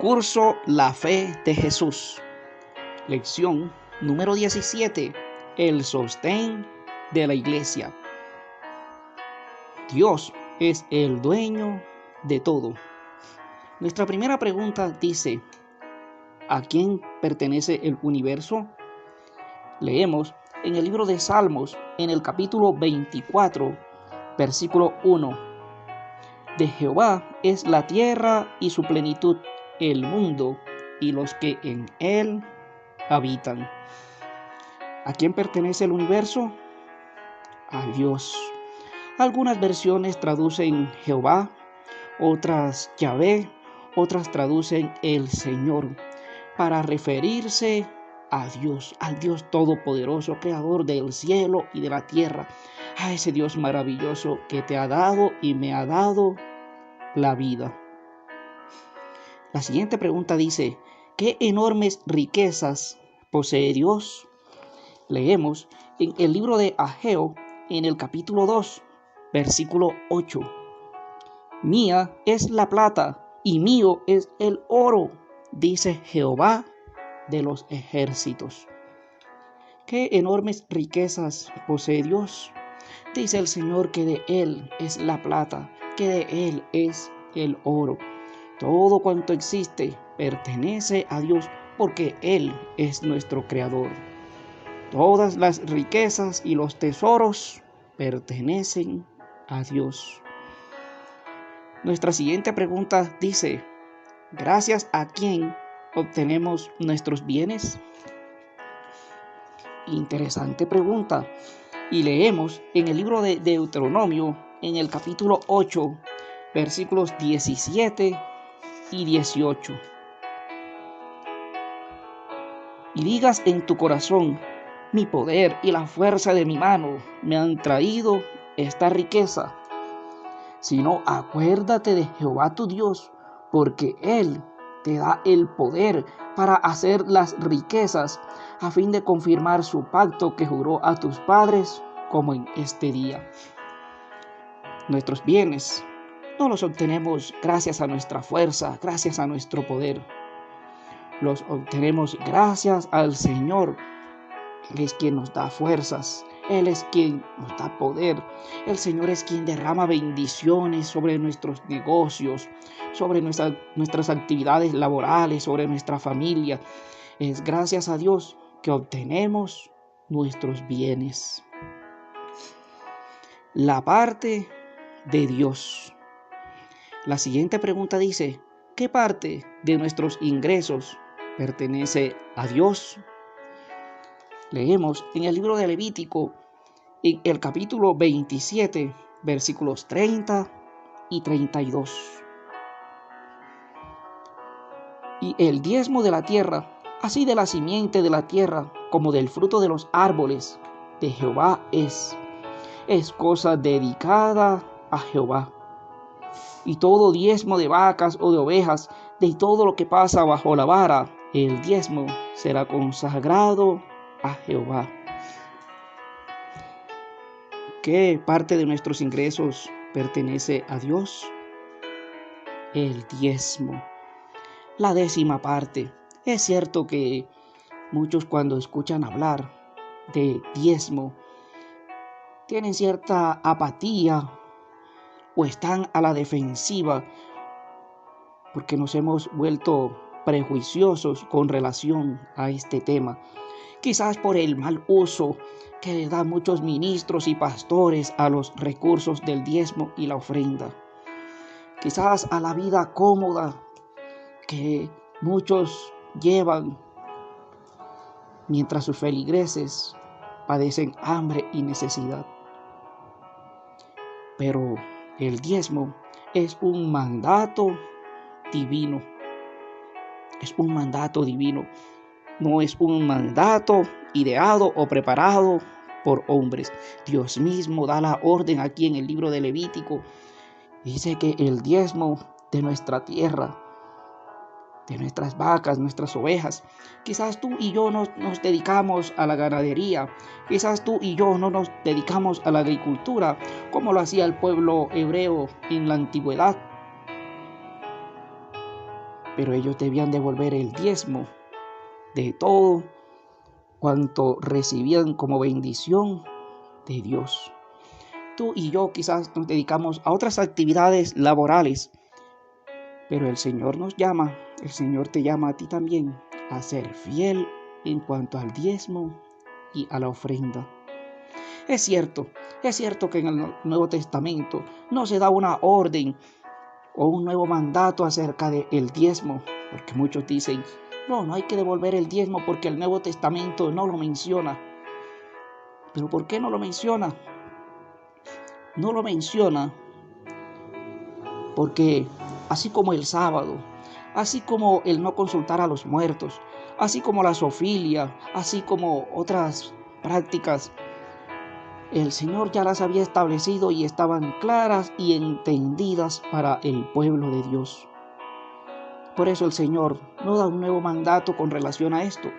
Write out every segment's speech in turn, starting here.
Curso La Fe de Jesús. Lección número 17. El sostén de la iglesia. Dios es el dueño de todo. Nuestra primera pregunta dice: ¿a quién pertenece el universo? Leemos en el libro de Salmos, en el capítulo 24, versículo 1. De Jehová es la tierra y su plenitud, el mundo y los que en él habitan. ¿A quién pertenece el universo? A Dios. Algunas versiones traducen Jehová, otras Yahvé, otras traducen el Señor, para referirse a Dios, al Dios todopoderoso, creador del cielo y de la tierra, a ese Dios maravilloso que te ha dado y me ha dado la vida. La siguiente pregunta dice: ¿qué enormes riquezas posee Dios? Leemos en el libro de Ageo, en el capítulo 2, versículo 8. Mía es la plata y mío es el oro, dice Jehová de los ejércitos. ¿Qué enormes riquezas posee Dios? Dice el Señor que de Él es la plata, que de Él es el oro. Todo cuanto existe pertenece a Dios porque Él es nuestro creador. Todas las riquezas y los tesoros pertenecen a Dios. Nuestra siguiente pregunta dice: ¿gracias a quién obtenemos nuestros bienes? Interesante pregunta. Y leemos en el libro de Deuteronomio, en el capítulo 8, versículos 17 y 18. Y digas en tu corazón: mi poder y la fuerza de mi mano me han traído esta riqueza. Sino acuérdate de Jehová tu Dios, porque Él te da el poder para hacer las riquezas, a fin de confirmar su pacto que juró a tus padres, como en este día. Nuestros bienes no los obtenemos gracias a nuestra fuerza, gracias a nuestro poder. Los obtenemos gracias al Señor. Él es quien nos da fuerzas, Él es quien nos da poder. El Señor es quien derrama bendiciones sobre nuestros negocios, sobre nuestras actividades laborales, sobre nuestra familia. Es gracias a Dios que obtenemos nuestros bienes. La parte de Dios. La siguiente pregunta dice: ¿qué parte de nuestros ingresos pertenece a Dios? Leemos en el libro de Levítico, en el capítulo 27, versículos 30 y 32. Y el diezmo de la tierra, así de la simiente de la tierra como del fruto de los árboles, de Jehová es cosa dedicada a Jehová. Y todo diezmo de vacas o de ovejas, de todo lo que pasa bajo la vara, el diezmo será consagrado a Jehová. ¿Qué parte de nuestros ingresos pertenece a Dios? El diezmo, la 10ª parte. Es cierto que muchos, cuando escuchan hablar de diezmo, tienen cierta apatía o están a la defensiva porque nos hemos vuelto prejuiciosos con relación a este tema. Quizás por el mal uso que le dan muchos ministros y pastores a los recursos del diezmo y la ofrenda. Quizás a la vida cómoda que muchos llevan mientras sus feligreses padecen hambre y necesidad. Pero el diezmo es un mandato divino. Es un mandato divino. No es un mandato ideado o preparado por hombres. Dios mismo da la orden aquí en el libro de Levítico. Dice que el diezmo de nuestra tierra, de nuestras vacas, nuestras ovejas. Quizás tú y yo no nos dedicamos a la ganadería. Quizás tú y yo no nos dedicamos a la agricultura como lo hacía el pueblo hebreo en la antigüedad. pero ellos debían devolver el diezmo de todo cuanto recibían como bendición de Dios. Tú y yo quizás nos dedicamos a otras actividades laborales, pero el Señor nos llama, el Señor te llama a ti también a ser fiel en cuanto al diezmo y a la ofrenda. Es cierto que en el Nuevo Testamento no se da una orden o un nuevo mandato acerca del diezmo, porque muchos dicen, no hay que devolver el diezmo porque el Nuevo Testamento no lo menciona. ¿Pero por qué no lo menciona? No lo menciona porque así como el sábado, así como el no consultar a los muertos, así como la zoofilia, así como otras prácticas, el Señor ya las había establecido y estaban claras y entendidas para el pueblo de Dios. Por eso el Señor no da un nuevo mandato con relación a esto,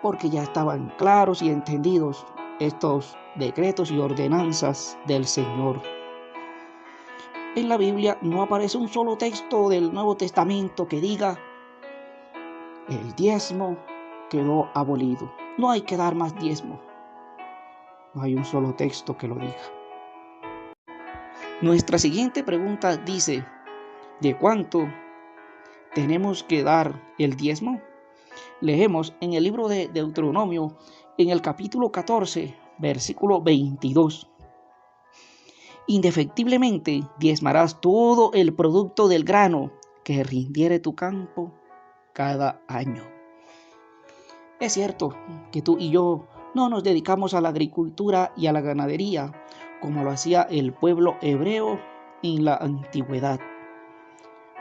porque ya estaban claros y entendidos estos decretos y ordenanzas del Señor. En la Biblia no aparece un solo texto del Nuevo Testamento que diga el diezmo quedó abolido. No hay que dar más diezmo. No hay un solo texto que lo diga. Nuestra siguiente pregunta dice, ¿de cuánto tenemos que dar el diezmo? Leemos en el libro de Deuteronomio, en el capítulo 14, versículo 22. Indefectiblemente diezmarás todo el producto del grano que rindiere tu campo cada año. Es cierto que tú y yo no nos dedicamos a la agricultura y a la ganadería como lo hacía el pueblo hebreo en la antigüedad.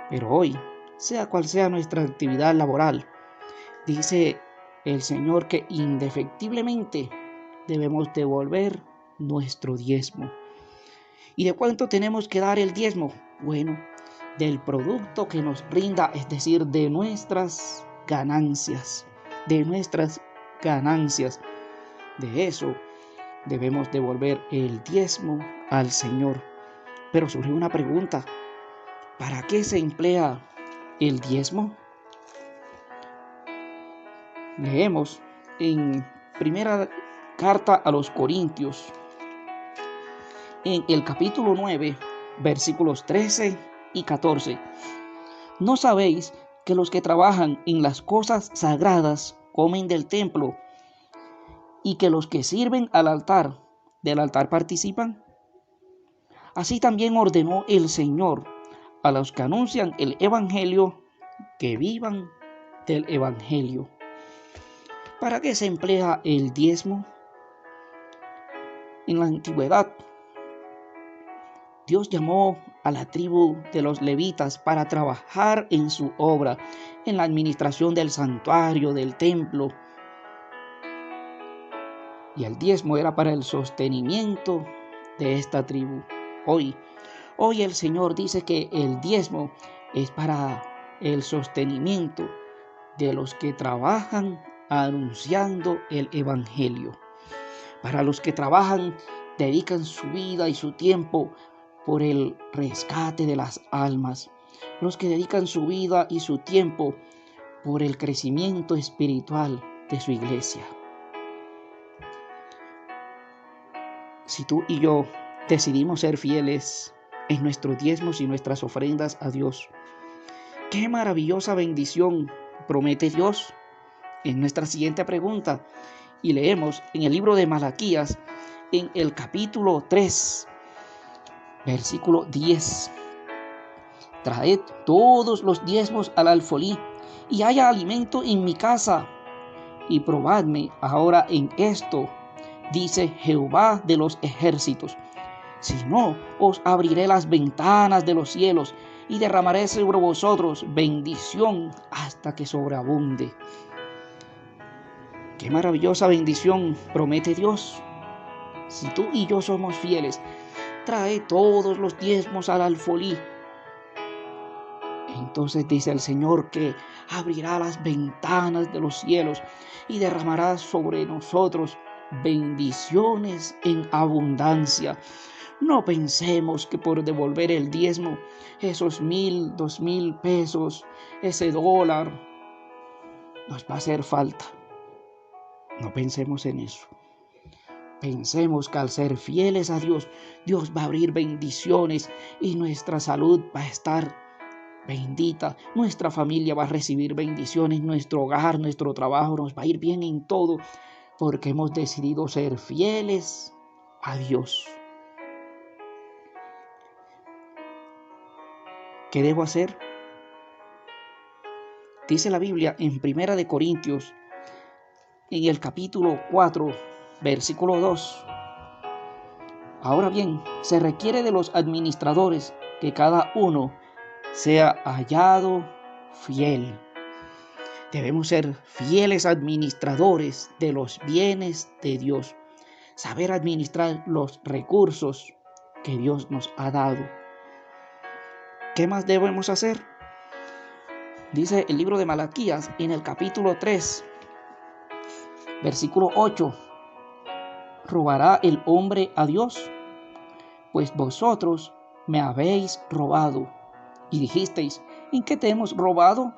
Pero hoy, sea cual sea nuestra actividad laboral, dice el Señor que indefectiblemente debemos devolver nuestro diezmo. ¿Y de cuánto tenemos que dar el diezmo? Bueno, del producto que nos rinda, es decir, de nuestras ganancias. De nuestras ganancias. De eso debemos devolver el diezmo al Señor. Pero surge una pregunta, ¿para qué se emplea el diezmo? Leemos en primera carta a los Corintios, en el capítulo 9, versículos 13 y 14. ¿No sabéis que los que trabajan en las cosas sagradas comen del templo y que los que sirven al altar, del altar participan? Así también ordenó el Señor a los que anuncian el evangelio que vivan del evangelio. ¿Para qué se emplea el diezmo? En la antigüedad, Dios llamó a la tribu de los levitas para trabajar en su obra, en la administración del santuario, del templo. Y el diezmo era para el sostenimiento de esta tribu. Hoy el Señor dice que el diezmo es para el sostenimiento de los que trabajan anunciando el evangelio. Para los que trabajan, dedican su vida y su tiempo por el rescate de las almas. Los que dedican su vida y su tiempo por el crecimiento espiritual de su iglesia. Si tú y yo decidimos ser fieles en nuestros diezmos y nuestras ofrendas a Dios, qué maravillosa bendición promete Dios. En nuestra siguiente pregunta, y leemos en el libro de Malaquías, en el capítulo 3, versículo 10. Traed todos los diezmos al alfolí, y haya alimento en mi casa, y probadme ahora en esto, dice Jehová de los ejércitos. Si no, os abriré las ventanas de los cielos, y derramaré sobre vosotros bendición hasta que sobreabunde. Qué maravillosa bendición promete Dios. Si tú y yo somos fieles, trae todos los diezmos al alfolí. Entonces dice el Señor que abrirá las ventanas de los cielos y derramará sobre nosotros bendiciones en abundancia. No pensemos que por devolver el diezmo, esos 1,000, 2,000 pesos, ese dólar, nos va a hacer falta. No pensemos en eso. Pensemos que al ser fieles a Dios, Dios va a abrir bendiciones y nuestra salud va a estar bendita. Nuestra familia va a recibir bendiciones, nuestro hogar, nuestro trabajo nos va a ir bien en todo, porque hemos decidido ser fieles a Dios. ¿Qué debo hacer? Dice la Biblia en 1 de Corintios, en el capítulo 4, versículo 2. Ahora bien, se requiere de los administradores que cada uno sea hallado fiel. Debemos ser fieles administradores de los bienes de Dios. Saber administrar los recursos que Dios nos ha dado. ¿Qué más debemos hacer? Dice el libro de Malaquías en el capítulo 3, versículo 8. ¿Robará el hombre a Dios? Pues vosotros me habéis robado. Y dijisteis, ¿en qué te hemos robado?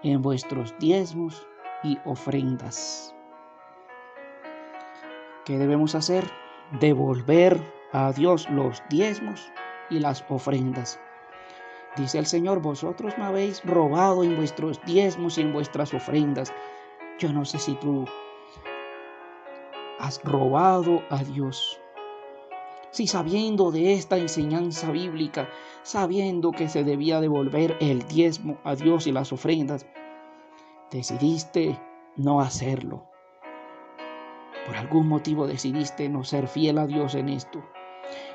En vuestros diezmos y ofrendas. ¿Qué debemos hacer? Devolver a Dios los diezmos y las ofrendas. Dice el Señor, vosotros me habéis robado en vuestros diezmos y en vuestras ofrendas. Yo no sé si tú has robado a Dios. Si sabiendo de esta enseñanza bíblica, sabiendo que se debía devolver el diezmo a Dios y las ofrendas, decidiste no hacerlo. Por algún motivo decidiste no ser fiel a Dios en esto.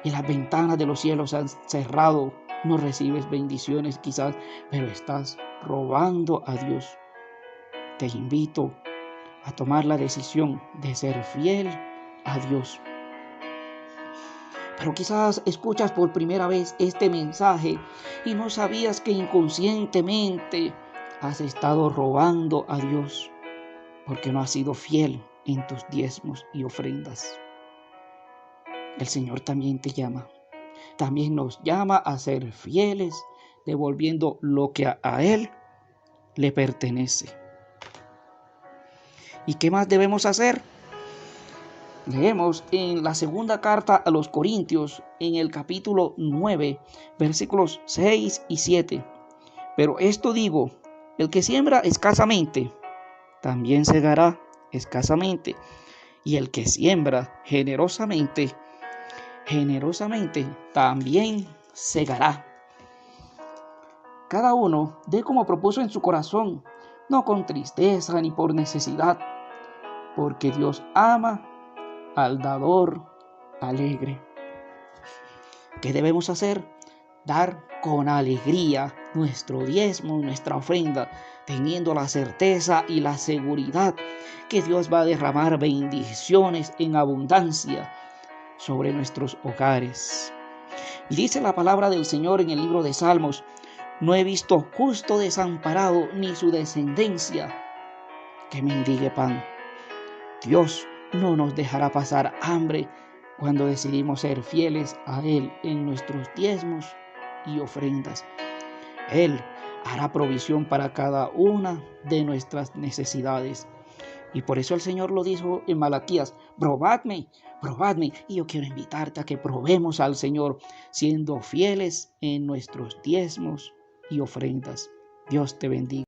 Y las ventanas de los cielos han cerrado. No recibes bendiciones quizás, pero estás robando a Dios. Te invito a tomar la decisión de ser fiel a Dios. Pero quizás escuchas por primera vez este mensaje y no sabías que inconscientemente has estado robando a Dios porque no has sido fiel en tus diezmos y ofrendas. El Señor también te llama. También nos llama a ser fieles, devolviendo lo que a Él le pertenece. ¿Y qué más debemos hacer? Leemos en la segunda carta a los Corintios, en el capítulo 9, versículos 6 y 7. Pero esto digo, el que siembra escasamente, también segará escasamente. Y el que siembra generosamente, también segará. Cada uno dé como propuso en su corazón, no con tristeza ni por necesidad, porque Dios ama al dador alegre. ¿Qué debemos hacer? Dar con alegría nuestro diezmo, nuestra ofrenda, teniendo la certeza y la seguridad que Dios va a derramar bendiciones en abundancia sobre nuestros hogares. Y dice la palabra del Señor en el libro de Salmos, no he visto justo desamparado ni su descendencia que mendigue pan. Dios no nos dejará pasar hambre cuando decidimos ser fieles a Él en nuestros diezmos y ofrendas. Él hará provisión para cada una de nuestras necesidades. Y por eso el Señor lo dijo en Malaquías, probadme. Y yo quiero invitarte a que probemos al Señor siendo fieles en nuestros diezmos y ofrendas. Dios te bendiga.